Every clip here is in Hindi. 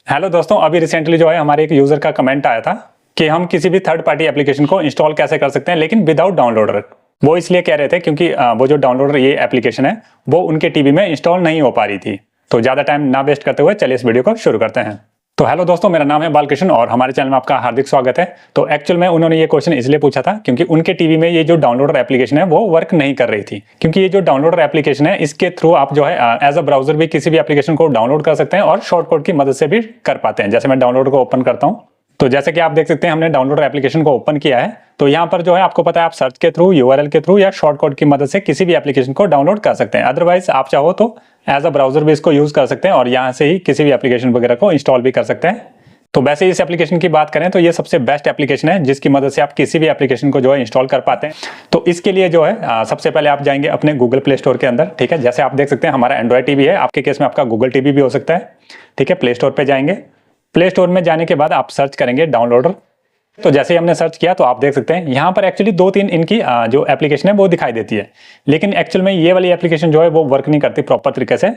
हेलो दोस्तों, अभी रिसेंटली जो है हमारे एक यूजर का कमेंट आया था कि हम किसी भी थर्ड पार्टी एप्लीकेशन को इंस्टॉल कैसे कर सकते हैं लेकिन विदाउट डाउनलोडर। वो इसलिए कह रहे थे क्योंकि वो जो डाउनलोडर ये एप्लीकेशन है वो उनके टीवी में इंस्टॉल नहीं हो पा रही थी। तो ज्यादा टाइम ना वेस्ट करते हुए चलिए इस वीडियो को शुरू करते हैं। तो हेलो दोस्तों, मेरा नाम है बालकृष्ण और हमारे चैनल में आपका हार्दिक स्वागत है। तो एक्चुअल में उन्होंने ये क्वेश्चन इसलिए पूछा था क्योंकि उनके टीवी में ये जो डाउनलोडर एप्लीकेशन है वो वर्क नहीं कर रही थी। क्योंकि ये जो डाउनलोडर एप्लीकेशन है इसके थ्रू आप जो है एज अ ब्राउजर भी किसी भी एप्लीकेशन को डाउनलोड कर सकते हैं और शॉर्टकट की मदद से भी कर पाते हैं। जैसे मैं डाउनलोड को ओपन करता हूँ तो जैसे कि आप देख सकते हैं हमने डाउनलोडर एप्लीकेशन को ओपन किया है। तो यहाँ पर जो है आपको पता है आप सर्च के थ्रू, यूआरएल के थ्रू या शॉर्टकट की मदद से किसी भी एप्लीकेशन को डाउनलोड कर सकते हैं। अदरवाइज आप चाहो तो एज अ ब्राउजर भी इसको यूज कर सकते हैं और यहाँ से ही किसी भी एप्लीकेशन वगैरह को इंस्टॉल भी कर सकते हैं। तो वैसे इस एप्लीकेशन की बात करें तो ये सबसे बेस्ट एप्लीकेशन है जिसकी मदद से आप किसी भी एप्लीकेशन को जो है इंस्टॉल कर पाते हैं। तो इसके लिए जो है सबसे पहले आप जाएंगे अपने गूगल प्ले स्टोर के अंदर। ठीक है, जैसे आप देख सकते हैं हमारा एंड्रॉइड टीवी है, आपके केस में आपका गूगल टीवी भी हो सकता है। ठीक है, प्ले स्टोर पे जाएंगे। प्ले स्टोर में जाने के बाद आप सर्च करेंगे डाउनलोडर। तो जैसे ही हमने सर्च किया तो आप देख सकते हैं यहाँ पर एक्चुअली 2-3 इनकी जो एप्लीकेशन है वो दिखाई देती है, लेकिन एक्चुअल में ये वाली एप्लीकेशन जो है वो वर्क नहीं करती प्रॉपर तरीके से।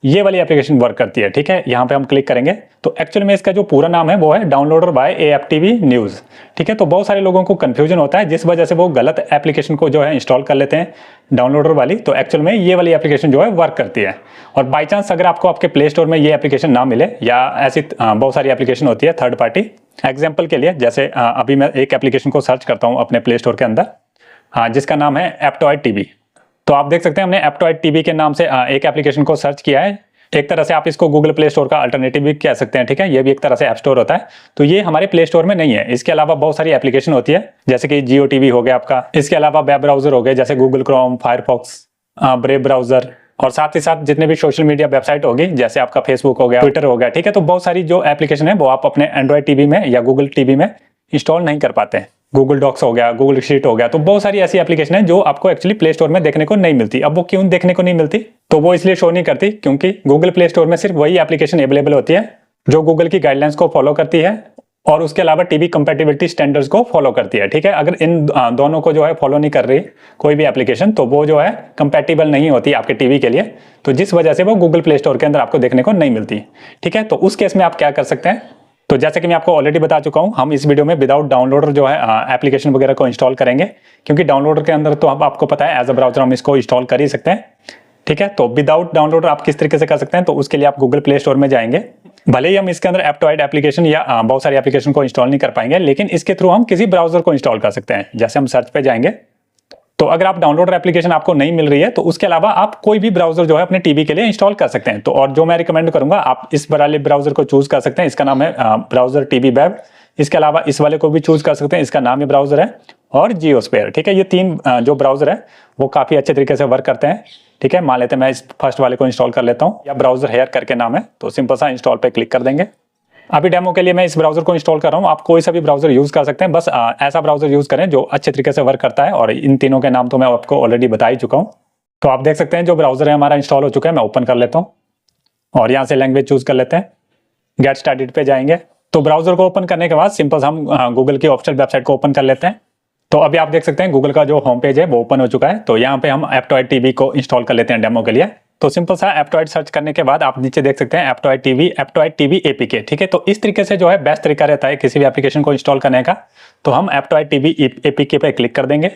ये वाली एप्लीकेशन वर्क करती है। ठीक है, यहाँ पे हम क्लिक करेंगे तो एक्चुअल में इसका जो पूरा नाम है वो है डाउनलोडर बाय एएफटीवी न्यूज। ठीक है, तो बहुत सारे लोगों को कंफ्यूजन होता है जिस वजह से वो गलत एप्लीकेशन को जो है इंस्टॉल कर लेते हैं डाउनलोडर वाली। तो एक्चुअल में ये वाली एप्लीकेशन जो है वर्क करती है। और बाई चांस अगर आपको आपके प्ले स्टोर में ये एप्लीकेशन ना मिले या ऐसी बहुत सारी एप्लीकेशन होती है थर्ड पार्टी, एग्जाम्पल के लिए जैसे अभी मैं एक एप्लीकेशन को सर्च करता हूँ अपने प्ले स्टोर के अंदर, जिसका नाम है एप्टॉयड टीवी। तो आप देख सकते हैं हमने एप्टॉयड टीवी के नाम से एक एप्लीकेशन को सर्च किया है। एक तरह से आप इसको गूगल प्ले स्टोर का अल्टरनेटिव भी कह सकते हैं। ठीक है, ये भी एक तरह से ऐप स्टोर होता है। तो ये हमारे प्ले स्टोर में नहीं है। इसके अलावा बहुत सारी एप्लीकेशन होती है जैसे कि जियो टीवी हो गया आपका, इसके अलावा वेब ब्राउजर हो गए जैसे Google Chrome, Firefox, brave browser, और साथ ही साथ जितने भी सोशल मीडिया वेबसाइट होगी जैसे आपका फेसबुक हो गया, ट्विटर हो गया। ठीक है, तो बहुत सारी जो एप्लीकेशन है वो आप अपने एंड्रॉइड टीवी में या गूगल टीवी में इंस्टॉल नहीं कर पाते हैं। गूगल डॉक्स हो गया, गूगल शीट हो गया, तो बहुत सारी ऐसी एप्लीकेशन है जो आपको एक्चुअली प्ले स्टोर में देखने को नहीं मिलती। अब वो क्यों देखने को नहीं मिलती? तो वो इसलिए शो नहीं करती क्योंकि गूगल प्ले स्टोर में सिर्फ वही एप्लीकेशन अवेलेबल होती है जो गूगल की गाइडलाइंस को फॉलो करती है और उसके अलावा टीवी कंपैटिबिलिटी स्टैंडर्ड्स को फॉलो करती है। ठीक है, अगर इन दोनों को जो है फॉलो नहीं कर रही कोई भी एप्लीकेशन तो वो जो है कंपैटिबल नहीं होती आपके टीवी के लिए, तो जिस वजह से वो गूगल प्ले स्टोर के अंदर आपको देखने को नहीं मिलती। ठीक है, तो उस केस में आप क्या कर सकते हैं? तो जैसे कि मैं आपको ऑलरेडी बता चुका हूं, हम इस वीडियो में विदाउट डाउनलोडर जो है एप्लीकेशन वगैरह को इंस्टॉल करेंगे क्योंकि डाउनलोडर के अंदर तो अब आपको पता है एज अ ब्राउजर हम इसको इंस्टॉल कर ही सकते हैं। ठीक है, तो विदाउट डाउनलोडर आप किस तरीके से कर सकते हैं? तो उसके लिए आप गूगल प्ले स्टोर में जाएंगे। भले ही हम इसके अंदर एप्टॉयड एप्लीकेशन या बहुत सारी एप्लीकेशन को इंस्टॉल नहीं कर पाएंगे, लेकिन इसके थ्रू हम किसी ब्राउजर को इंस्टॉल कर सकते हैं। जैसे हम सर्च पे जाएंगे तो अगर आप डाउनलोडर एप्लीकेशन आपको नहीं मिल रही है तो उसके अलावा आप कोई भी ब्राउजर जो है अपने टीवी के लिए इंस्टॉल कर सकते हैं। तो और जो मैं रिकमेंड करूंगा आप इस वाले ब्राउजर को चूज कर सकते हैं, इसका नाम है ब्राउजर टीवी वेब। इसके अलावा इस वाले को भी चूज कर सकते हैं, इसका नाम ही ब्राउजर है, और जियोस्फीयर। ठीक है, ये तीन जो ब्राउजर है वो काफी अच्छे तरीके से वर्क करते हैं। ठीक है, मान लेते हैं मैं इस फर्स्ट वाले को इंस्टॉल कर लेता हूँ, या ब्राउजर हेयर करके नाम है। तो सिंपल सा इंस्टॉल पे क्लिक कर देंगे। अभी डेमो के लिए मैं इस ब्राउजर को इंस्टॉल कर रहा हूँ, आप कोई सा भी ब्राउजर यूज कर सकते हैं, बस ऐसा ब्राउजर यूज करें जो अच्छे तरीके से वर्क करता है। और इन तीनों के नाम तो मैं आपको ऑलरेडी बता ही चुका हूँ। तो आप देख सकते हैं जो ब्राउजर है हमारा इंस्टॉल हो चुका है। मैं ओपन कर लेता हूँ और यहाँ से लैंग्वेज चूज कर लेते हैं। गेट स्टार्टेड पे जाएंगे तो ब्राउजर को ओपन करने के बाद सिंपल से हम गूगल की ऑफिशियल वेबसाइट को ओपन कर लेते हैं। तो अभी आप देख सकते हैं गूगल का जो होम पेज है वो ओपन हो चुका है। तो यहाँ पे हम एप्टॉयड टीवी को इंस्टॉल कर लेते हैं डेमो के लिए। तो सिंपल सा एप्टॉयड सर्च करने के बाद आप नीचे देख सकते हैं एप्टॉयड टीवी एपीके। ठीक है, तो इस तरीके से जो है बेस्ट तरीका रहता है किसी भी एप्लीकेशन को इंस्टॉल करने का। तो हम एप्टॉयड टीवी एपीके पे क्लिक कर देंगे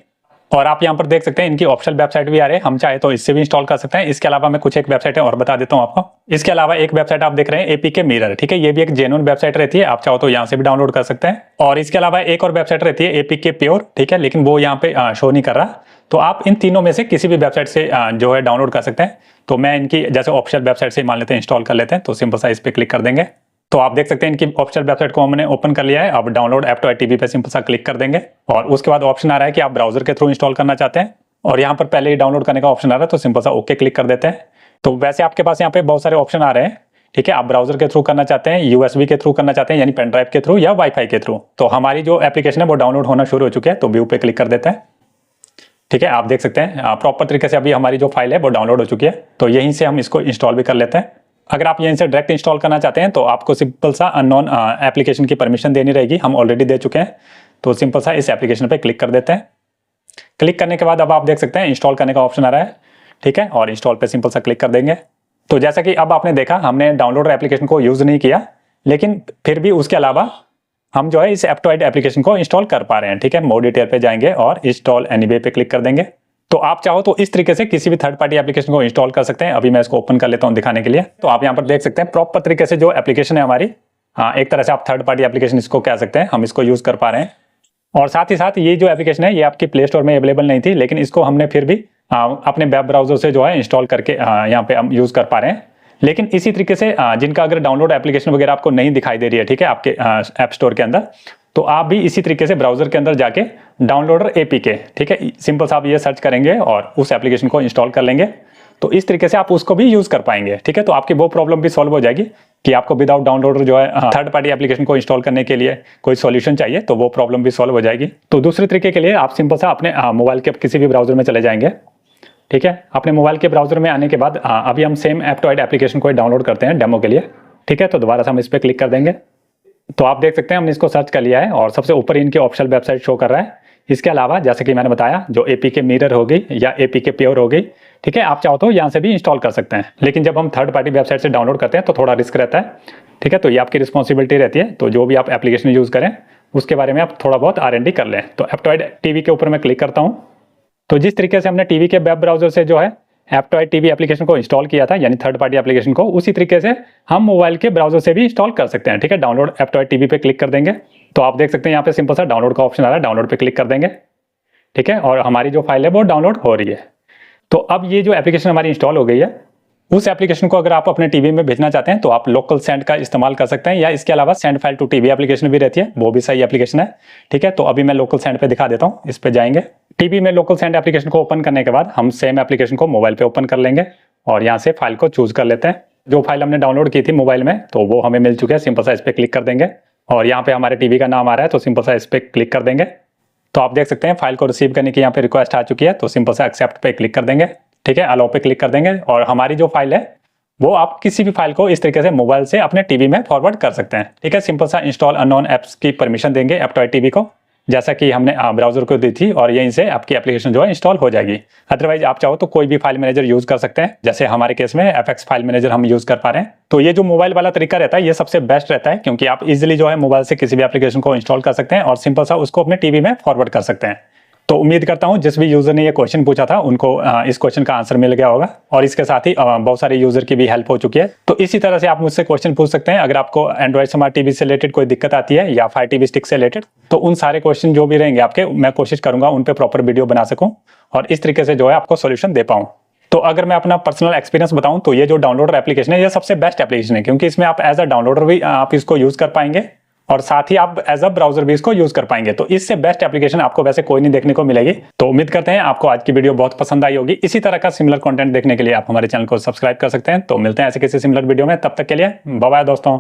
और आप यहाँ पर देख सकते हैं इनकी ऑफिशियल वेबसाइट भी आ रही है, हम चाहे तो इससे भी इंस्टॉल कर सकते हैं। इसके अलावा मैं कुछ एक वेबसाइट और बता देता हूँ आपको। इसके अलावा एक वेबसाइट आप देख रहे हैं एपीके मिरर। ठीक है, ये भी एक जेन्युइन वेबसाइट रहती है, आप चाहो तो यहाँ से भी डाउनलोड कर सकते हैं। और इसके अलावा एक और वेबसाइट रहती है एपीके प्योर। ठीक है, लेकिन वो यहाँ पे शो नहीं कर रहा। तो आप इन तीनों में से किसी भी वेबसाइट से जो है डाउनलोड कर सकते हैं। तो मैं इनकी जैसे ऑफिशियल वेबसाइट से मान लेते हैं इंस्टॉल कर लेते हैं। तो सिंपल सा इस पे क्लिक कर देंगे। तो आप देख सकते हैं इनकी ऑफिशियल वेबसाइट को हमने ओपन कर लिया है। अब डाउनलोड एप्टॉयड टीवी पे सिंपल सा क्लिक कर देंगे और उसके बाद ऑप्शन आ रहा है कि आप ब्राउजर के थ्रू इंस्टॉल करना चाहते हैं, और यहाँ पर पहले ही डाउनलोड करने का ऑप्शन आ रहा है। तो सिंपल सा ओके क्लिक कर देते हैं। तो वैसे आपके पास यहाँ पे बहुत सारे ऑप्शन आ रहे हैं। ठीक है, आप ब्राउजर के थ्रू करना चाहते हैं, यूएसबी के थ्रू करना चाहते हैं यानी पेन ड्राइव के थ्रू, या वाईफाई के थ्रू। तो हमारी जो एप्लीकेशन है वो डाउनलोड होना शुरू हो चुकी है। तो व्यू पे क्लिक कर देते हैं। ठीक है, आप देख सकते हैं प्रॉपर तरीके से अभी हमारी जो फाइल है वो डाउनलोड हो चुकी है। तो यहीं से हम इसको इंस्टॉल भी कर लेते हैं। अगर आप यहीं से डायरेक्ट इंस्टॉल करना चाहते हैं तो आपको सिंपल सा अननोन एप्लीकेशन की परमिशन देनी रहेगी, हम ऑलरेडी दे चुके हैं। तो सिंपल सा इस एप्लीकेशन पे क्लिक कर देते हैं। क्लिक करने के बाद अब आप देख सकते हैं इंस्टॉल करने का ऑप्शन आ रहा है। ठीक है, और इंस्टॉल पे सिंपल सा क्लिक कर देंगे। तो जैसा कि अब आपने देखा हमने डाउनलोडर एप्लीकेशन को यूज नहीं किया, लेकिन फिर भी उसके अलावा हम जो है इस एप्टोइड एप्लीकेशन को इंस्टॉल कर पा रहे हैं। ठीक है, मोर डिटेल पे जाएंगे और इंस्टॉल एनीवे पे क्लिक कर देंगे। तो आप चाहो तो इस तरीके से किसी भी थर्ड पार्टी एप्लीकेशन को इंस्टॉल कर सकते हैं। अभी मैं इसको ओपन कर लेता हूं दिखाने के लिए। तो आप यहाँ पर देख सकते हैं प्रॉपर तरीके से जो एप्लीकेशन है हमारी, एक तरह से आप थर्ड पार्टी एप्लीकेशन इसको कह सकते हैं, हम इसको यूज कर पा रहे हैं। और साथ ही साथ ये जो एप्लीकेशन है ये आपकी प्ले स्टोर में अवेलेबल नहीं थी, लेकिन इसको हमने फिर भी अपने वेब ब्राउजर से जो है इंस्टॉल करके यहाँ पे हम यूज कर पा रहे हैं। लेकिन इसी तरीके से जिनका अगर डाउनलोड एप्लीकेशन वगैरह आपको नहीं दिखाई दे रही है, ठीक है, आपके ऐप स्टोर के अंदर, तो आप भी इसी तरीके से ब्राउजर के अंदर जाके डाउनलोडर एपीके, ठीक है, सिंपल सा आप ये सर्च करेंगे और उस एप्लीकेशन को इंस्टॉल कर लेंगे। तो इस तरीके से आप उसको भी यूज कर पाएंगे। ठीक है, तो आपकी वो प्रॉब्लम भी सॉल्व हो जाएगी कि आपको विदाउट डाउनलोडर जो है थर्ड पार्टी एप्लीकेशन को इंस्टॉल करने के लिए कोई सॉल्यूशन चाहिए, तो वो प्रॉब्लम भी सॉल्व हो जाएगी। तो दूसरे तरीके के लिए आप सिंपल सा अपने मोबाइल के किसी भी ब्राउजर में चले जाएंगे। ठीक है, अपने मोबाइल के ब्राउजर में आने के बाद अभी हम सेम एप्टोइड एप्लीकेशन को डाउनलोड करते हैं डेमो के लिए। ठीक है, तो दोबारा से हम इस पर क्लिक कर देंगे। तो आप देख सकते हैं हमने इसको सर्च कर लिया है और सबसे ऊपर इनकी ऑफिशियल वेबसाइट शो कर रहा है। इसके अलावा जैसे कि मैंने बताया, जो एपीके मिरर हो गई या एपीके प्योर हो गई, ठीक है, आप चाहो तो यहाँ से भी इंस्टॉल कर सकते हैं। लेकिन जब हम थर्ड पार्टी वेबसाइट से डाउनलोड करते हैं तो थोड़ा रिस्क रहता है। ठीक है, तो ये आपकी रिस्पॉन्सिबिलिटी रहती है। तो जो भी आप एप्लीकेशन यूज करें उसके बारे में आप थोड़ा बहुत R&D कर लें। तो एप्टोइड टीवी के ऊपर मैं क्लिक करता हूँ। तो जिस तरीके से हमने टीवी के वेब ब्राउजर से जो है एप्टोइड टीवी एप्लीकेशन को इंस्टॉल किया था, यानी थर्ड पार्टी एप्लीकेशन को, उसी तरीके से हम मोबाइल के ब्राउजर से भी इंस्टॉल कर सकते हैं। ठीक है, डाउनलोड एप्टोइड टीवी पे क्लिक कर देंगे। तो आप देख सकते हैं यहाँ पे सिंपल सा डाउनलोड का ऑप्शन आ रहा है, डाउनलोड पे क्लिक कर देंगे। ठीक है, और हमारी जो फाइल है वो डाउनलोड हो रही है। तो अब ये जो एप्लीकेशन हमारी इंस्टॉल हो गई है, उस एप्लीकेशन को अगर आप अपने टीवी में भेजना चाहते हैं तो आप लोकल सेंड का इस्तेमाल कर सकते हैं, या इसके अलावा send file to TV application भी रहती है, वो भी सही एप्लीकेशन है। ठीक है, तो अभी मैं लोकल सेंड पे दिखा देता हूँ। इस पे जाएंगे, टीवी में लोकल सेंड एप्लीकेशन को ओपन करने के बाद हम सेम एप्लीकेशन को मोबाइल पे ओपन कर लेंगे और यहाँ से फाइल को चूज कर लेते हैं। जो फाइल हमने डाउनलोड की थी मोबाइल में, तो वो हमें मिल चुकी है। सिंपल सा इस पे क्लिक कर देंगे और यहाँ पे हमारे टीवी का नाम आ रहा है, तो सिंपल सा इस पे क्लिक कर देंगे। तो आप देख सकते हैं फाइल को रिसीव करने की यहाँ पे रिक्वेस्ट आ चुकी है, तो सिंपल सा एक्सेप्ट पे क्लिक कर देंगे। ठीक है, अलाउ पे क्लिक कर देंगे और हमारी जो फाइल है वो आप किसी भी फाइल को इस तरीके से मोबाइल से अपने टीवी में फॉरवर्ड कर सकते हैं। ठीक है, सिंपल सा इंस्टॉल अननोन एप्स की परमिशन देंगे एप्टोइड टीवी को, जैसा कि हमने ब्राउजर को दी थी, और यहीं से आपकी एप्लीकेशन जो है इंस्टॉल हो जाएगी। अदरवाइज आप चाहो तो कोई भी फाइल मैनेजर यूज कर सकते हैं, जैसे हमारे केस में FX फाइल मैनेजर हम यूज कर पा रहे हैं। तो ये जो मोबाइल वाला तरीका रहता है ये सबसे बेस्ट रहता है, क्योंकि आप इजिली जो है मोबाइल से किसी भी एप्लीकेशन को इंस्टॉल कर सकते हैं और सिंपल सा उसको अपने टीवी में फॉरवर्ड कर सकते हैं। तो उम्मीद करता हूं जिस भी यूजर ने ये क्वेश्चन पूछा था उनको इस क्वेश्चन का आंसर मिल गया होगा, और इसके साथ ही बहुत सारे यूजर की भी हेल्प हो चुकी है। तो इसी तरह से आप मुझसे क्वेश्चन पूछ सकते हैं। अगर आपको एंड्रॉइड स्मार्ट टीवी से रिलेटेड कोई दिक्कत आती है या फायर टीवी स्टिक से रिलेटेड, तो उन सारे क्वेश्चन जो भी रहेंगे आपके, मैं कोशिश करूंगा उन पे प्रॉपर वीडियो बना सकूं और इस तरीके से जो है आपको सोल्यूशन दे पाऊं। तो अगर मैं अपना पर्सनल एक्सपीरियंस बताऊं तो ये जो डाउनलोडर एप्लीकेशन है ये सबसे बेस्ट एप्लीकेशन है, क्योंकि इसमें आप एज अ डाउनलोडर भी आप इसको यूज कर पाएंगे और साथ ही आप एज अ ब्राउजर भी इसको यूज कर पाएंगे। तो इससे बेस्ट एप्लीकेशन आपको वैसे कोई नहीं देखने को मिलेगी। तो उम्मीद करते हैं आपको आज की वीडियो बहुत पसंद आई होगी। इसी तरह का सिमिलर कंटेंट देखने के लिए आप हमारे चैनल को सब्सक्राइब कर सकते हैं। तो मिलते हैं ऐसे किसी सिमिलर वीडियो में, तब तक के लिए बाय बाय दोस्तों।